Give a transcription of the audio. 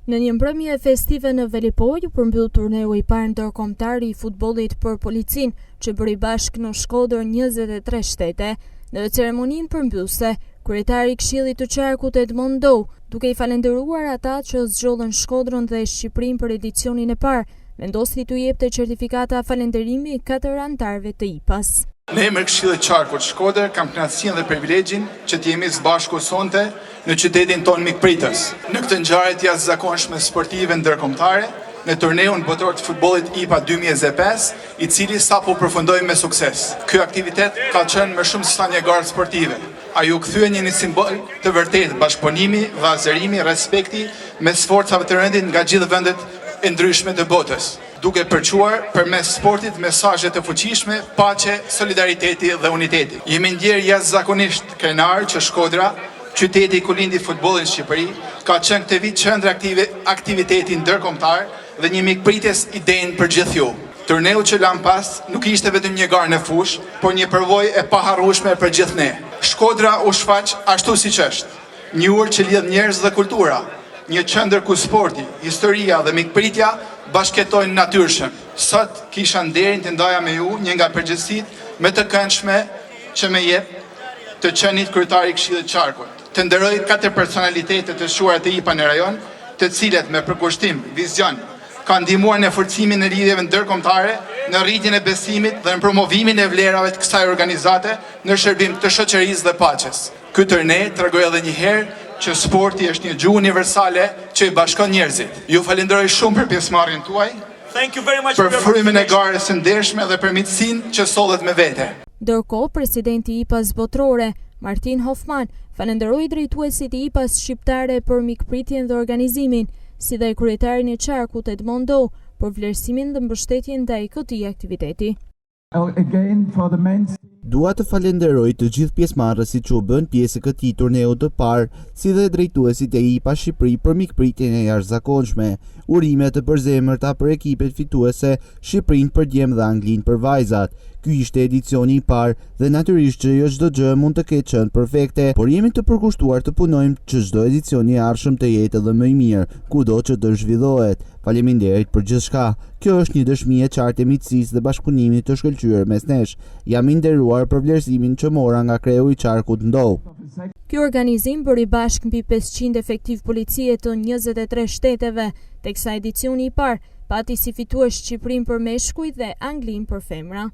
Në një mbrëmje festive në Velipoj, u përmbyll turneu i parë ndërkombëtar i futbollit për policinë, që bëri bashkë në Shkodër 23 shtete. Në ceremoninë përmbyllëse, kryetari i Këshillit të Qarkut Edmond Dou, duke i falendëruar ata që zgjollën Shkodrën dhe Shqipërinë për edicionin e parë, vendosi t'u jepte certifikata falënderimi 4 anëtarëve të IPA-s. Në emër Këshillit Qarkut Shkodër kam kënaqësinë dhe privilegjin që të jemi së bashku sonte në qytetin tonë mikpritës. Në këtë ngjarje të jashtëzakonshme sportive ndërkombëtare, në turneun botror të futbollit IPA 2025, i cili sapo përfundoi me sukses. Ky aktivitet ka qenë më shumë se sa një garë sportive. Ai u kthye një simbol të vërtetë bashkëpunimi, vazhdimi, respekti mes forcave të rëndit nga gjithë vendet e ndryshme të botës, duke përquar përmes sportit mesazhe të fuqishme, paqe, solidariteti dhe uniteti. Jemi ndjerë jashtëzakonisht krenar që Shkodra, qyteti ku lindi futbollin në Shqipëri, ka qenë këtë vit qendër aktiviteti ndërkombëtar dhe një mikpritjes i denjë për gjithë ju. Turneu që lan pas nuk ishte vetëm një garë në fush, por një përvojë e paharrueshme për gjithë ne. Shkodra u shfaq ashtu siç është, një urë që lidh njerëz dhe kultura, një qendër ku sporti, historia dhe mikpritja bashkëtojnë natyrshëm. Sot kisha nderin të ndaja me ju një nga përgjegjësitë më të këndshme që më jep të qenit kryetari i Këshillit Qarkut. Të nderoj 4 personalitete të shuara të IPA në rajon, të cilët me përkushtim, vizion, kanë ndihmuar në forcimin e lidhjeve ndërkombëtare, në rritjen e besimit dhe në promovimin e vlerave të kësaj organizate në shërbim të shoqërisë dhe paqes. Ky turnej tregoi edhe një herë që sporti është një gjuhë universale që i bashkon njerëzit. Ju falenderoj shumë për pjesëmarrjen tuaj, për frymin e garës së ndershme dhe për miqësinë që sollet me vete. Ndërkohë, presidenti i IPA-s botrore, Martin Hoffman, falenderoi drejtuesit e IPA-s shqiptare për mikpritjen dhe organizimin, si dhe kryetarin e Qarkut Edmond Dou për vlerësimin dhe mbështetjen ndaj këtij aktiviteti. Dua të falenderoj të gjithë pjesëmarrësit që u bën pjesë këtij turneu të parë, si dhe drejtuesit e IPA Shqipëri për mikpritjen e jashtëzakonshme. Urime të përzemërta për ekipet fituese, Shqipërinë për djemë dhe Anglinë për vajzat. Ky ishte edicioni i parë dhe natyrisht që jo çdo gjë mund të ketë qenë perfekte, por jemi të përkushtuar të punojmë që çdo edicion i ardhshëm të jetë edhe më i mirë, kudo që të zhvillohet. Faleminderit për gjithçka. Kjo është një dëshmi e qartë e miqësisë dhe bashkëpunimit të shkëlqyer mes nesh. Jam i nderuar për vlerësimin që mora nga kreu i Qarkut Dou. Ky organizim bëri bashkë mbi 500 efektiv policie të 23 shteteve, teksa edicioni i parë pati si fitues Shqipërinë për meshkuj dhe Anglinë për femra.